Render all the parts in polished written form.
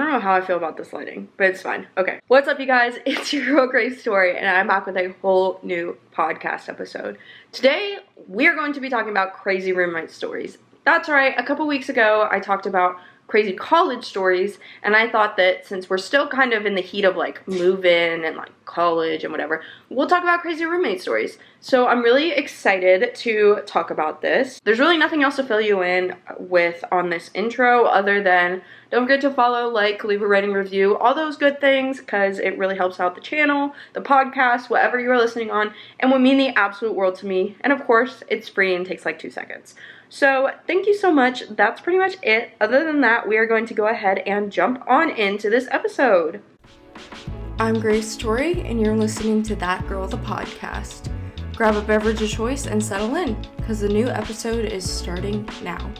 don't know how I feel about this lighting, but it's fine. Okay. What's up, you guys? It's your girl, Grace Story, and I'm back with a whole new podcast episode. Today, we are going to be talking about crazy roommate stories. That's right. A couple weeks ago, I talked about crazy college stories, and I thought that since we're still kind of in the heat of like move-in and like college and whatever, we'll talk about crazy roommate stories. So I'm really excited to talk about this. There's really nothing else to fill you in with on this intro other than don't forget to follow, like, leave a rating, review, all those good things, because it really helps out the channel, the podcast, whatever you are listening on, and would mean the absolute world to me. And of course, it's free and takes like 2 seconds. So thank you so much. That's pretty much it. Other than that, we are going to go ahead and jump on into this episode. I'm Grace Story, and you're listening to That Girl, the podcast. Grab a beverage of choice and settle in, because the new episode is starting now.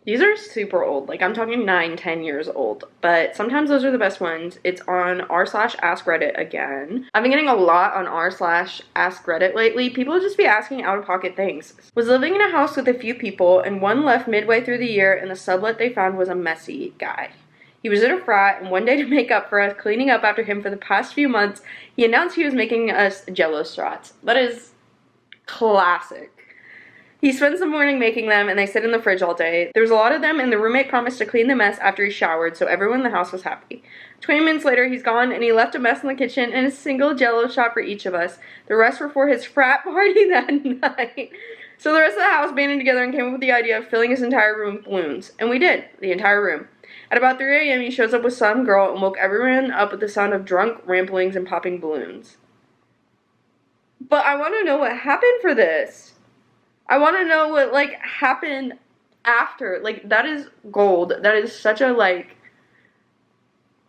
These are super old, like I'm talking 9-10 years old, but sometimes those are the best ones. It's on r/askreddit again. I've been getting a lot on r/askreddit lately. People just be asking out-of-pocket things. Was living in a house with a few people, and one left midway through the year, and the sublet they found was a messy guy. He was in a frat, and one day to make up for us cleaning up after him for the past few months, he announced he was making us Jell-O shots. That is classic. He spends the morning making them, and they sit in the fridge all day. There was a lot of them, and the roommate promised to clean the mess after he showered, so everyone in the house was happy. 20 minutes later, he's gone, and he left a mess in the kitchen and a single Jell-O shot for each of us. The rest were for his frat party that night. So the rest of the house banded together and came up with the idea of filling his entire room with balloons. And we did, the entire room. At about 3 a.m., he shows up with some girl and woke everyone up with the sound of drunk ramblings and popping balloons. But I want to know what happened for this. I want to know what, like, happened after. Like, that is gold. That is such a, like,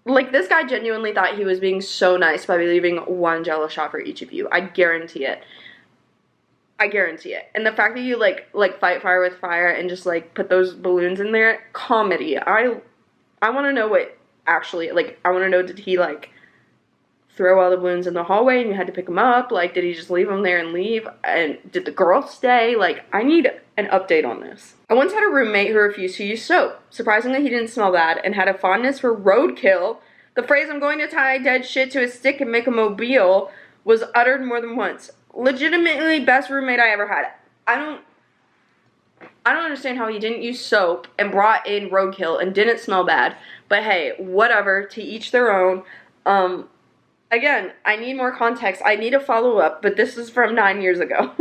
this guy genuinely thought he was being so nice by leaving one Jell-O shot for each of you. I guarantee it. I guarantee it. And the fact that you, like fight fire with fire and just, like, put those balloons in there, comedy. I want to know what actually, like, I want to know, did he, like, throw all the balloons in the hallway and you had to pick them up? Like, did he just leave them there and leave? And did the girl stay? Like, I need an update on this. I once had a roommate who refused to use soap. Surprisingly, he didn't smell bad and had a fondness for roadkill. The phrase, "I'm going to tie dead shit to a stick and make a mobile," was uttered more than once. Legitimately best roommate I ever had. I don't understand how he didn't use soap and brought in roadkill and didn't smell bad. But hey, whatever, to each their own. Again, I need more context. I need a follow-up, but this is from 9 years ago.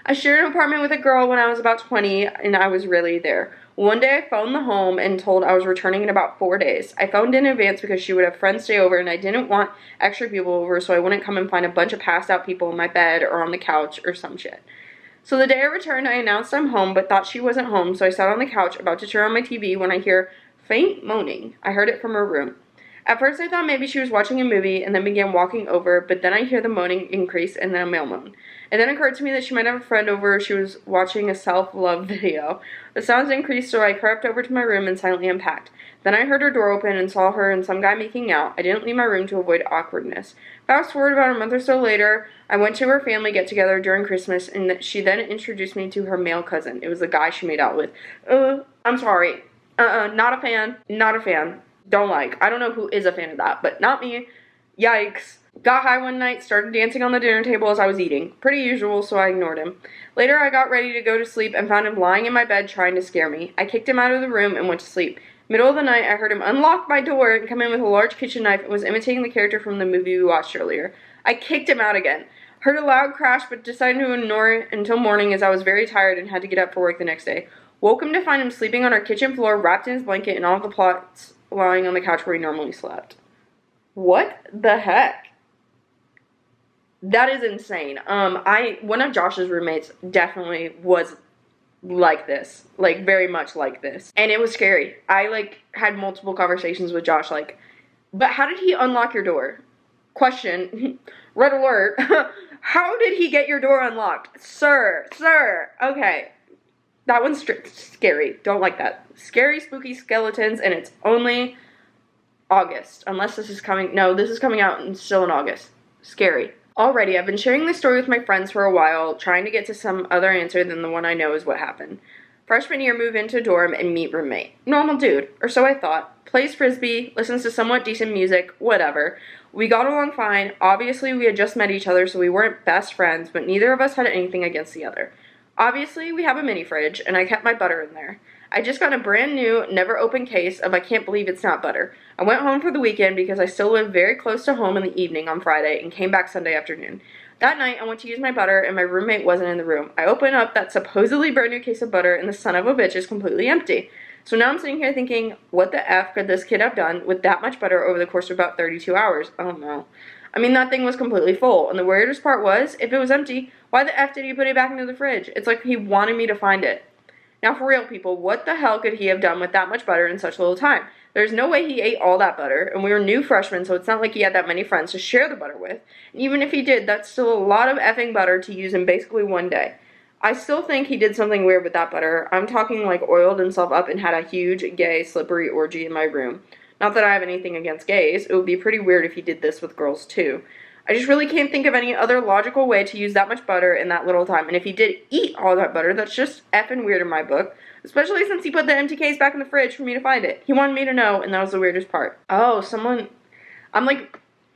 I shared an apartment with a girl when I was about 20, and I was really there. One day I phoned the home and told I was returning in about 4 days. I phoned in advance because she would have friends stay over, and I didn't want extra people over, so I wouldn't come and find a bunch of passed out people in my bed or on the couch or some shit. So the day I returned, I announced I'm home, but thought she wasn't home, so I sat on the couch about to turn on my TV when I hear faint moaning. I heard it from her room. At first, I thought maybe she was watching a movie and then began walking over, but then I hear the moaning increase and then a male moan. It then occurred to me that she might have a friend over. She was watching a self-love video. The sounds increased, so I crept over to my room and silently unpacked. Then I heard her door open and saw her and some guy making out. I didn't leave my room to avoid awkwardness. Fast forward about a month or so later, I went to her family get-together during Christmas, and she then introduced me to her male cousin. It was the guy she made out with. I'm sorry. Not a fan. Not a fan. Don't like. I don't know who is a fan of that, but not me. Yikes. Got high one night, started dancing on the dinner table as I was eating. Pretty usual, so I ignored him. Later, I got ready to go to sleep and found him lying in my bed trying to scare me. I kicked him out of the room and went to sleep. Middle of the night, I heard him unlock my door and come in with a large kitchen knife and was imitating the character from the movie we watched earlier. I kicked him out again. Heard a loud crash, but decided to ignore it until morning as I was very tired and had to get up for work the next day. Woke him to find him sleeping on our kitchen floor, wrapped in his blanket, and all of the plots lying on the couch where he normally slept. What the heck? That is insane. One of Josh's roommates definitely was like this, like very much like this, and it was scary. I like had multiple conversations with Josh, like, but how did he unlock your door? Question. Red alert. How did he get your door unlocked? Sir. Okay. That one's scary. Don't like that. Scary, spooky skeletons, and it's only August. Unless this is coming... No, this is coming out still in August. Scary. Alrighty, I've been sharing this story with my friends for a while, trying to get to some other answer than the one I know is what happened. Freshman year, move into dorm and meet roommate. Normal dude, or so I thought. Plays frisbee, listens to somewhat decent music, whatever. We got along fine. Obviously, we had just met each other, so we weren't best friends, but neither of us had anything against the other. Obviously, we have a mini fridge, and I kept my butter in there. I just got a brand new, never opened case of I can't believe it's not butter. I went home for the weekend because I still live very close to home in the evening on Friday and came back Sunday afternoon. That night, I went to use my butter, and my roommate wasn't in the room. I open up that supposedly brand new case of butter, and the son of a bitch is completely empty. So now I'm sitting here thinking, what the F could this kid have done with that much butter over the course of about 32 hours? I don't know. I mean, that thing was completely full, and the weirdest part was, if it was empty, why the F did he put it back into the fridge? It's like he wanted me to find it. Now, for real, people, what the hell could he have done with that much butter in such little time? There's no way he ate all that butter, and we were new freshmen, so it's not like he had that many friends to share the butter with. And even if he did, that's still a lot of effing butter to use in basically one day. I still think he did something weird with that butter. I'm talking like oiled himself up and had a huge, gay, slippery orgy in my room. Not that I have anything against gays. It would be pretty weird if he did this with girls, too. I just really can't think of any other logical way to use that much butter in that little time. And if he did eat all that butter, that's just effing weird in my book. Especially since he put the empty case back in the fridge for me to find it. He wanted me to know, and that was the weirdest part. Oh,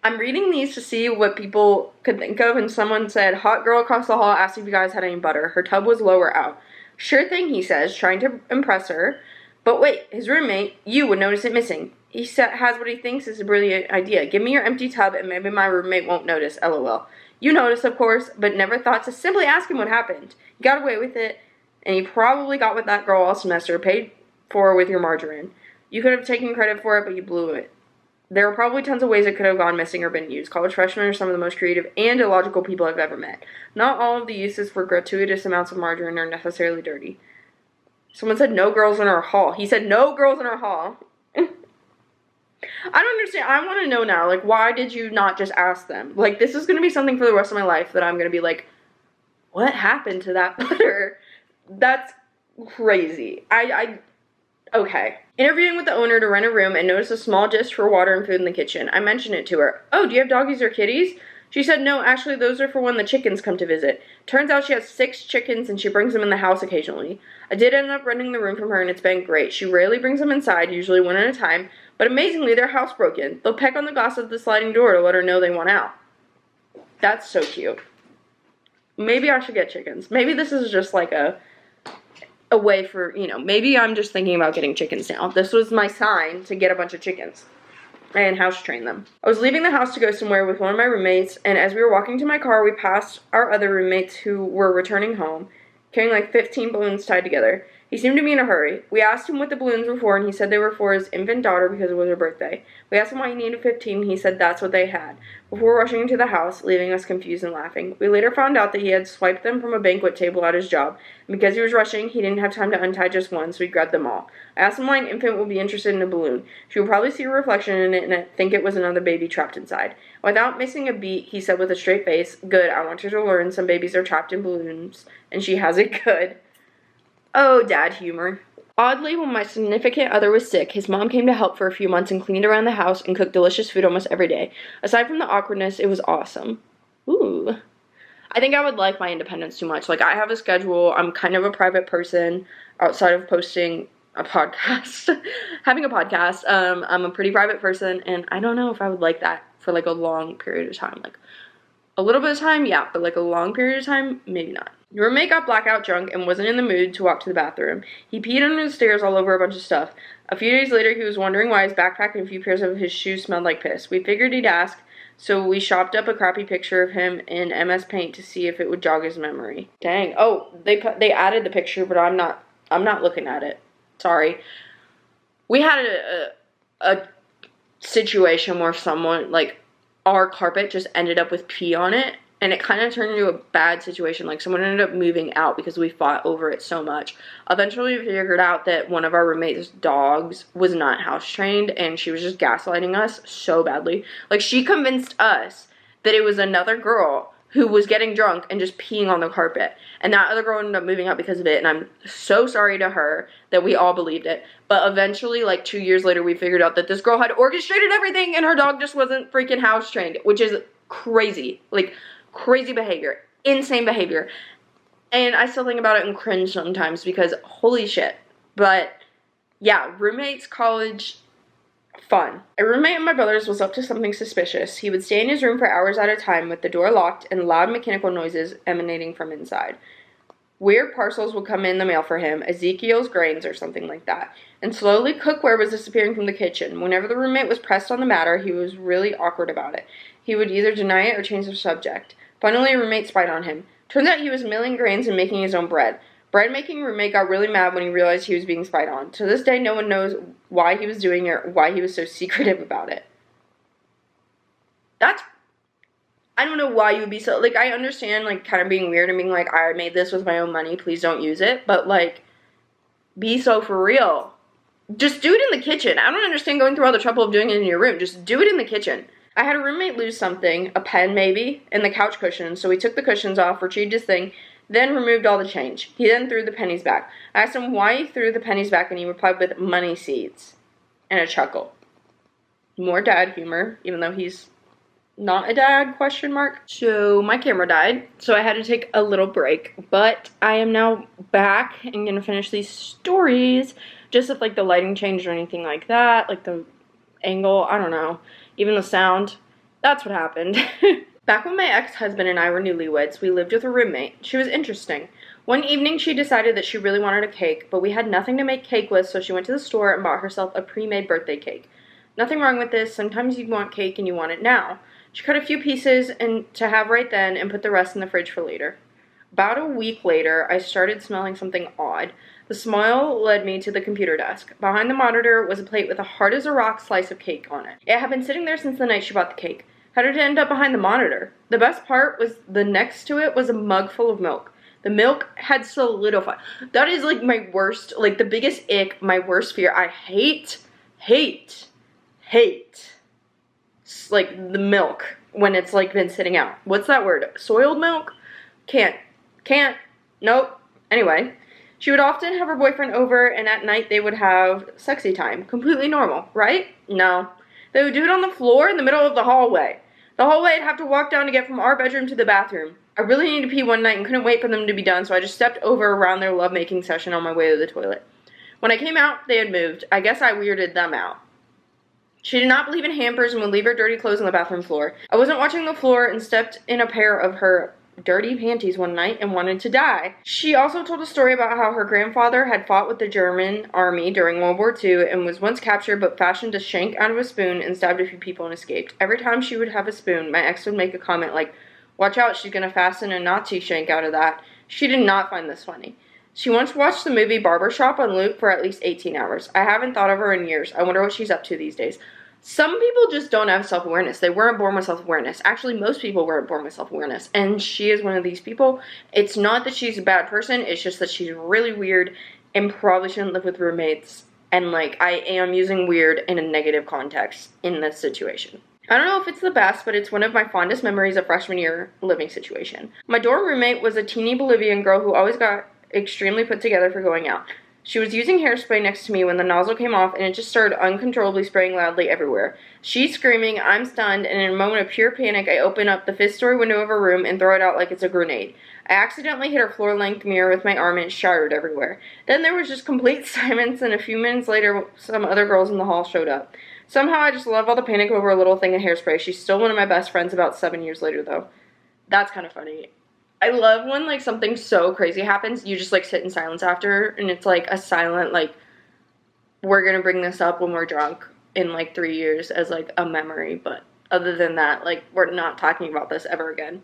I'm reading these to see what people could think of, and someone said, hot girl across the hall asked if you guys had any butter. Her tub was low or out. Sure thing, he says, trying to impress her. But wait, his roommate, you, would notice it missing. He has what he thinks is a brilliant idea. Give me your empty tub and maybe my roommate won't notice, lol. You noticed, of course, but never thought to simply ask him what happened. You got away with it, and he probably got with that girl all semester, paid for with your margarine. You could have taken credit for it, but you blew it. There are probably tons of ways it could have gone missing or been used. College freshmen are some of the most creative and illogical people I've ever met. Not all of the uses for gratuitous amounts of margarine are necessarily dirty. Someone said no girls in our hall. He said no girls in our hall. I don't understand. I want to know now, like, why did you not just ask them? Like, this is going to be something for the rest of my life that I'm going to be like, what happened to that butter? That's crazy. Okay. Interviewing with the owner to rent a room and noticed a small dish for water and food in the kitchen. I mentioned it to her. Oh, do you have doggies or kitties? She said, no, actually, those are for when the chickens come to visit. Turns out she has 6 chickens and she brings them in the house occasionally. I did end up renting the room from her and it's been great. She rarely brings them inside, usually one at a time, but amazingly, they're housebroken. They'll peck on the glass of the sliding door to let her know they want out. That's so cute. Maybe I should get chickens. Maybe this is just like a way for, maybe I'm just thinking about getting chickens now. This was my sign to get a bunch of chickens and house train them. I was leaving the house to go somewhere with one of my roommates, and as we were walking to my car, we passed our other roommates who were returning home, carrying like 15 balloons tied together. He seemed to be in a hurry. We asked him what the balloons were for, and he said they were for his infant daughter because it was her birthday. We asked him why he needed 15, and he said that's what they had, before rushing into the house, leaving us confused and laughing. We later found out that he had swiped them from a banquet table at his job, and because he was rushing, he didn't have time to untie just one, so he grabbed them all. I asked him why an infant would be interested in a balloon. She would probably see a reflection in it and think it was another baby trapped inside. Without missing a beat, he said with a straight face, good, I want her to learn some babies are trapped in balloons, and she has it good. Oh, dad humor. Oddly, when my significant other was sick, his mom came to help for a few months and cleaned around the house and cooked delicious food almost every day. Aside from the awkwardness, it was awesome. Ooh. I think I would like my independence too much. Like, I have a schedule. I'm kind of a private person outside of posting a podcast. Having a podcast, I'm a pretty private person, and I don't know if I would like that for, like, a long period of time. Like, a little bit of time, yeah, but, like, a long period of time, maybe not. Your roommate got blackout drunk and wasn't in the mood to walk to the bathroom. He peed under the stairs all over a bunch of stuff. A few days later, he was wondering why his backpack and a few pairs of his shoes smelled like piss. We figured he'd ask, so we shopped up a crappy picture of him in MS Paint to see if it would jog his memory. Dang. Oh, they added the picture, but I'm not looking at it. Sorry. We had a situation where someone, like, our carpet just ended up with pee on it. And it kind of turned into a bad situation. Like, someone ended up moving out because we fought over it so much. Eventually, we figured out that one of our roommate's dogs was not house trained, and she was just gaslighting us so badly. Like, she convinced us that it was another girl who was getting drunk and just peeing on the carpet. And that other girl ended up moving out because of it, and I'm so sorry to her that we all believed it. But eventually, like 2 years later, we figured out that this girl had orchestrated everything, and her dog just wasn't freaking house trained, which is crazy. Like, crazy behavior. Insane behavior. And I still think about it and cringe sometimes because holy shit. But yeah, roommates, college, fun. A roommate of my brother's was up to something suspicious. He would stay in his room for hours at a time with the door locked and loud mechanical noises emanating from inside. Weird parcels would come in the mail for him, Ezekiel's grains or something like that, and slowly cookware was disappearing from the kitchen. Whenever the roommate was pressed on the matter, he was really awkward about it. He would either deny it or change the subject. Finally, a roommate spied on him. Turns out he was milling grains and making his own bread. Bread-making roommate got really mad when he realized he was being spied on. To this day, no one knows why he was doing it or why he was so secretive about it. I don't know why you would be so, like, I understand, like, kind of being weird and being like, I made this with my own money, please don't use it, but, like, be so for real. Just do it in the kitchen. I don't understand going through all the trouble of doing it in your room. Just do it in the kitchen. I had a roommate lose something, a pen maybe, in the couch cushions, so we took the cushions off, retrieved his thing, then removed all the change. He then threw the pennies back. I asked him why he threw the pennies back, and he replied with money seeds and a chuckle. More dad humor, even though he's not a dad, question mark. So my camera died, so I had to take a little break, but I am now back and gonna finish these stories, just if like the lighting changed or anything like that, like the angle, I don't know, even the sound. That's what happened. Back when my ex-husband and I were newlyweds, we lived with a roommate. She was interesting. One evening she decided that she really wanted a cake, but we had nothing to make cake with, so she went to the store and bought herself a pre-made birthday cake. Nothing wrong with this, sometimes you want cake and you want it now. She cut a few pieces to have right then and put the rest in the fridge for later. About a week later, I started smelling something odd. The smell led me to the computer desk. Behind the monitor was a plate with a hard-as-a-rock slice of cake on it. It had been sitting there since the night she bought the cake. How did it end up behind the monitor? The best part was the next to it was a mug full of milk. The milk had solidified. That is like my worst, like the biggest ick, my worst fear. I hate like the milk when it's like been sitting out. What's that word? Soiled milk? Can't, nope. Anyway, she would often have her boyfriend over and at night they would have sexy time. Completely normal, right? No. They would do it on the floor in the middle of the hallway. The hallway I'd have to walk down to get from our bedroom to the bathroom. I really needed to pee one night and couldn't wait for them to be done, so I just stepped over around their lovemaking session on my way to the toilet. When I came out, they had moved. I guess I weirded them out. She did not believe in hampers and would leave her dirty clothes on the bathroom floor. I wasn't watching the floor and stepped in a pair of her dirty panties one night and wanted to die. She also told a story about how her grandfather had fought with the German army during World War II and was once captured but fashioned a shank out of a spoon and stabbed a few people and escaped. Every time she would have a spoon, my ex would make a comment like, "Watch out, she's gonna fasten a Nazi shank out of that." She did not find this funny. She once watched the movie Barbershop on loop for at least 18 hours. I haven't thought of her in years. I wonder what she's up to these days. Some people just don't have self-awareness. They weren't born with self-awareness. Actually, most people weren't born with self-awareness. And she is one of these people. It's not that she's a bad person. It's just that she's really weird and probably shouldn't live with roommates. And, like, I am using weird in a negative context in this situation. I don't know if it's the best, but it's one of my fondest memories of freshman year living situation. My dorm roommate was a teeny Bolivian girl who always got extremely put together for going out. She was using hairspray next to me when the nozzle came off and it just started uncontrollably spraying loudly everywhere. She's screaming, I'm stunned, and in a moment of pure panic, I open up the 5th story window of her room and throw it out like it's a grenade. I accidentally hit her floor-length mirror with my arm and it shattered everywhere. Then there was just complete silence, and a few minutes later, some other girls in the hall showed up. Somehow I just love all the panic over a little thing of hairspray. She's still one of my best friends about 7 years later, though. That's kind of funny. I love when, like, something so crazy happens, you just, like, sit in silence after, and it's, like, a silent, like, we're gonna bring this up when we're drunk in, like, 3 years as, like, a memory, but other than that, like, we're not talking about this ever again.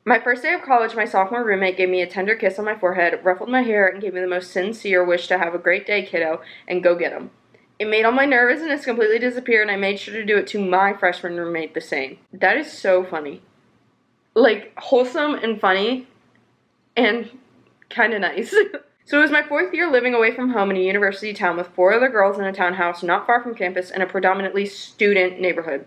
My first day of college, my sophomore roommate gave me a tender kiss on my forehead, ruffled my hair, and gave me the most sincere wish to have a great day, kiddo, and go get 'em. It made all my nervousness completely disappear, and I made sure to do it to my freshman roommate the same. That is so funny. Like, wholesome and funny and kind of nice. So it was my 4th year living away from home in a university town with 4 other girls in a townhouse not far from campus in a predominantly student neighborhood.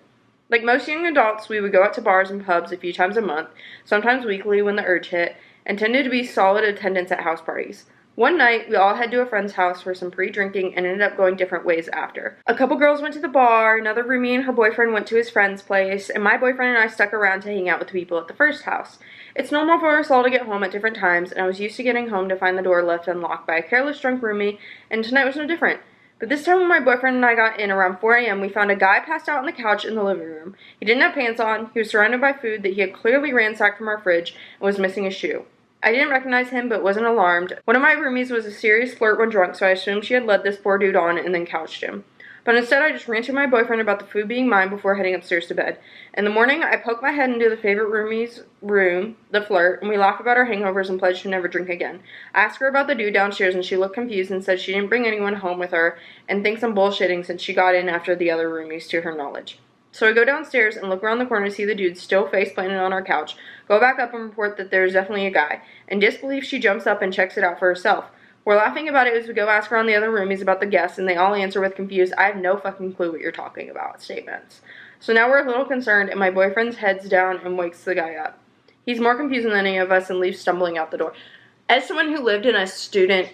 Like most young adults, we would go out to bars and pubs a few times a month, sometimes weekly when the urge hit, and tended to be solid attendants at house parties. One night, we all head to a friend's house for some pre-drinking and ended up going different ways after. A couple girls went to the bar, another roomie and her boyfriend went to his friend's place, and my boyfriend and I stuck around to hang out with the people at the first house. It's normal for us all to get home at different times, and I was used to getting home to find the door left unlocked by a careless drunk roomie, and tonight was no different. But this time when my boyfriend and I got in around 4 a.m., we found a guy passed out on the couch in the living room. He didn't have pants on, he was surrounded by food that he had clearly ransacked from our fridge, and was missing a shoe. I didn't recognize him, but wasn't alarmed. One of my roomies was a serious flirt when drunk, so I assumed she had led this poor dude on and then couched him. But instead, I just ranted my boyfriend about the food being mine before heading upstairs to bed. In the morning, I poked my head into the favorite roomie's room, the flirt, and we laughed about our hangovers and pledged to never drink again. I asked her about the dude downstairs, and she looked confused and said she didn't bring anyone home with her and thinks I'm bullshitting since she got in after the other roomies to her knowledge. So I go downstairs and look around the corner to see the dude still face planted on our couch, go back up and report that there's definitely a guy. In disbelief, she jumps up and checks it out for herself. We're laughing about it as we go ask around the other roomies about the guests, and they all answer with confused, "I have no fucking clue what you're talking about" statements. So now we're a little concerned, and my boyfriend's heads down and wakes the guy up. He's more confused than any of us and leaves stumbling out the door. As someone who lived in a student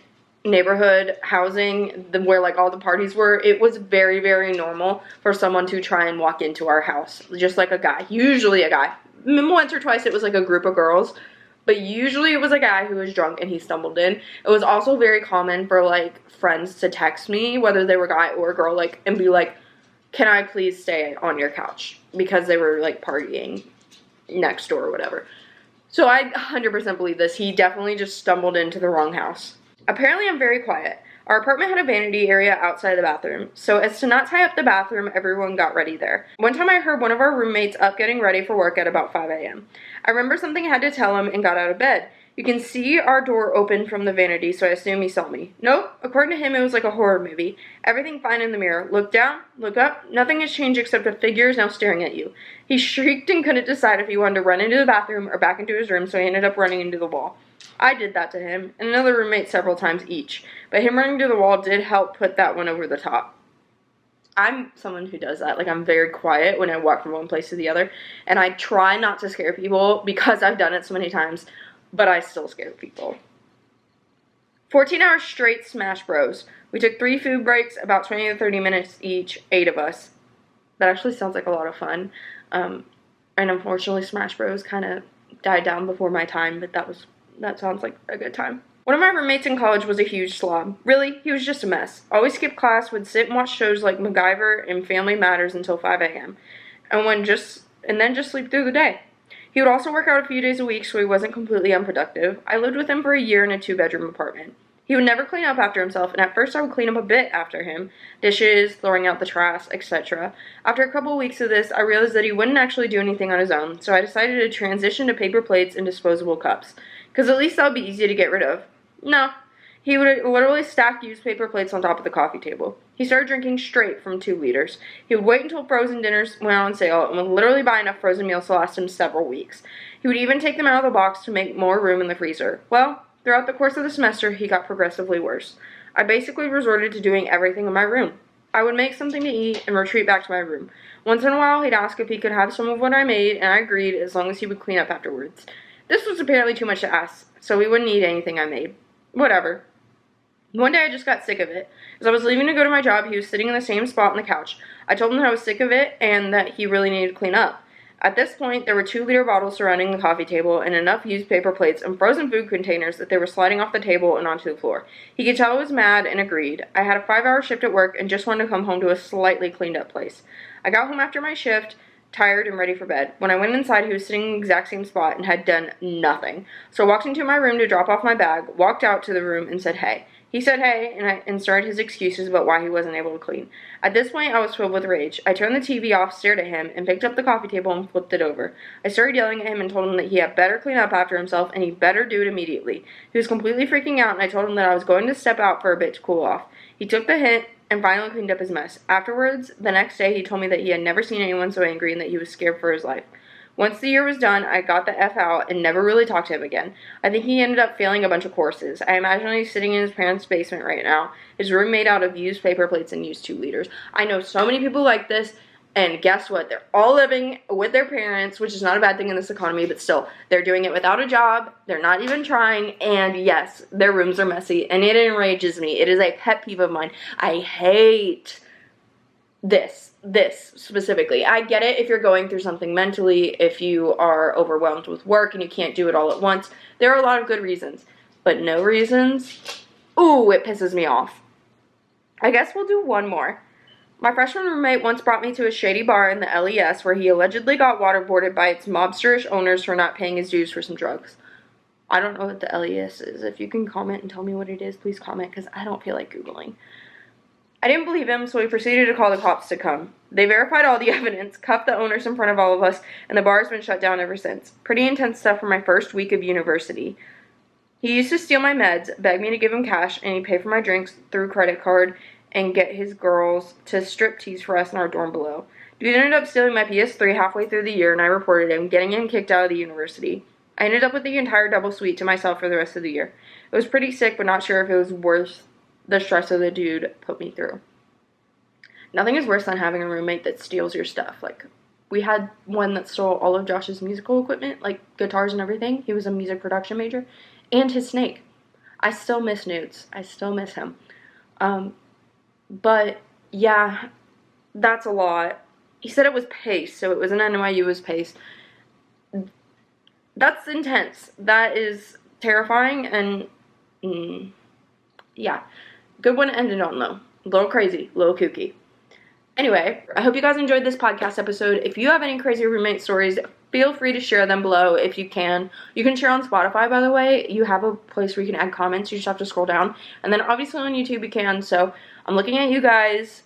neighborhood housing where like all the parties were, it was very, very normal for someone to try and walk into our house, just like a guy, usually a guy. Once or twice it was like a group of girls, but usually it was a guy who was drunk and he stumbled in. It was also very common for like friends to text me, whether they were guy or girl, like, and be like, "Can I please stay on your couch?" because they were like partying next door or whatever. So I 100% believe this. He definitely just stumbled into the wrong house. Apparently I'm very quiet. Our apartment had a vanity area outside the bathroom, so as to not tie up the bathroom, everyone got ready there. One time I heard one of our roommates up getting ready for work at about 5 a.m. I remember something I had to tell him and got out of bed. You can see our door open from the vanity, so I assume he saw me. Nope, according to him it was like a horror movie. Everything fine in the mirror. Look down, look up, nothing has changed except a figure is now staring at you. He shrieked and couldn't decide if he wanted to run into the bathroom or back into his room, so he ended up running into the wall. I did that to him, and another roommate several times each, but him running to the wall did help put that one over the top. I'm someone who does that. Like, I'm very quiet when I walk from one place to the other, and I try not to scare people because I've done it so many times, but I still scare people. 14 hours straight Smash Bros. We took 3 food breaks, about 20 to 30 minutes each, 8 of us. That actually sounds like a lot of fun, and unfortunately Smash Bros. Kind of died down before my time, but that sounds like a good time. One of my roommates in college was a huge slob. Really, he was just a mess. Always skipped class, would sit and watch shows like MacGyver and Family Matters until 5 a.m. and then just sleep through the day. He would also work out a few days a week, so he wasn't completely unproductive. I lived with him for a year in a 2-bedroom apartment. He would never clean up after himself, and at first I would clean up a bit after him. Dishes, throwing out the trash, etc. After a couple of weeks of this, I realized that he wouldn't actually do anything on his own, so I decided to transition to paper plates and disposable cups. Because at least that would be easy to get rid of. No. He would literally stack used paper plates on top of the coffee table. He started drinking straight from 2 liters. He would wait until frozen dinners went on sale and would literally buy enough frozen meals to last him several weeks. He would even take them out of the box to make more room in the freezer. Well, throughout the course of the semester, he got progressively worse. I basically resorted to doing everything in my room. I would make something to eat and retreat back to my room. Once in a while, he'd ask if he could have some of what I made, and I agreed as long as he would clean up afterwards. This was apparently too much to ask, so he wouldn't eat anything I made. Whatever. One day I just got sick of it. As I was leaving to go to my job, he was sitting in the same spot on the couch. I told him that I was sick of it and that he really needed to clean up. At this point, there were 2-liter bottles surrounding the coffee table and enough used paper plates and frozen food containers that they were sliding off the table and onto the floor. He could tell I was mad and agreed. I had a 5-hour shift at work and just wanted to come home to a slightly cleaned up place. I got home after my shift, tired and ready for bed. When I went inside, he was sitting in the exact same spot and had done nothing. So I walked into my room to drop off my bag, walked out to the room and said hey. He said hey and started his excuses about why he wasn't able to clean. At this point, I was filled with rage. I turned the TV off, stared at him, and picked up the coffee table and flipped it over. I started yelling at him and told him that he had better clean up after himself and he better do it immediately. He was completely freaking out and I told him that I was going to step out for a bit to cool off. He took the hint and finally cleaned up his mess. Afterwards, the next day, he told me that he had never seen anyone so angry and that he was scared for his life. Once the year was done, I got the F out and never really talked to him again. I think he ended up failing a bunch of courses. I imagine he's sitting in his parents' basement right now. His room made out of used paper plates and used 2 liters. I know so many people like this, And guess what? They're all living with their parents, which is not a bad thing in this economy, but still, they're doing it without a job. They're not even trying. And yes, their rooms are messy. And it enrages me. It is a pet peeve of mine. I hate this specifically. I get it if you're going through something mentally, if you are overwhelmed with work and you can't do it all at once. There are a lot of good reasons. But no reasons, ooh, it pisses me off. I guess we'll do one more. My freshman roommate once brought me to a shady bar in the LES where he allegedly got waterboarded by its mobsterish owners for not paying his dues for some drugs. I don't know what the LES is. If you can comment and tell me what it is, please comment, because I don't feel like Googling. I didn't believe him, so he proceeded to call the cops to come. They verified all the evidence, cuffed the owners in front of all of us, and the bar has been shut down ever since. Pretty intense stuff for my first week of university. He used to steal my meds, beg me to give him cash, and he'd pay for my drinks through credit card and get his girls to strip tease for us in our dorm below. Dude ended up stealing my PS3 halfway through the year, and I reported him, getting him kicked out of the university. I ended up with the entire double suite to myself for the rest of the year. It was pretty sick, but not sure if it was worth the stress of the dude put me through. Nothing is worse than having a roommate that steals your stuff. Like, we had one that stole all of Josh's musical equipment, like guitars and everything. He was a music production major. And his snake. I still miss Nudes. I still miss him. But, yeah, that's a lot. He said it was Pace, so it was an NYU was Pace. That's intense. That is terrifying, and, yeah. Good one to end it on, though. A little crazy, a little kooky. Anyway, I hope you guys enjoyed this podcast episode. If you have any crazy roommate stories, feel free to share them below if you can. You can share on Spotify, by the way. You have a place where you can add comments. You just have to scroll down. And then obviously on YouTube you can. So I'm looking at you guys.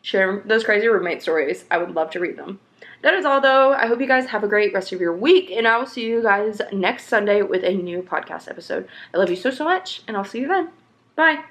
Share those crazy roommate stories. I would love to read them. That is all, though. I hope you guys have a great rest of your week. And I will see you guys next Sunday with a new podcast episode. I love you so much. And I'll see you then. Bye.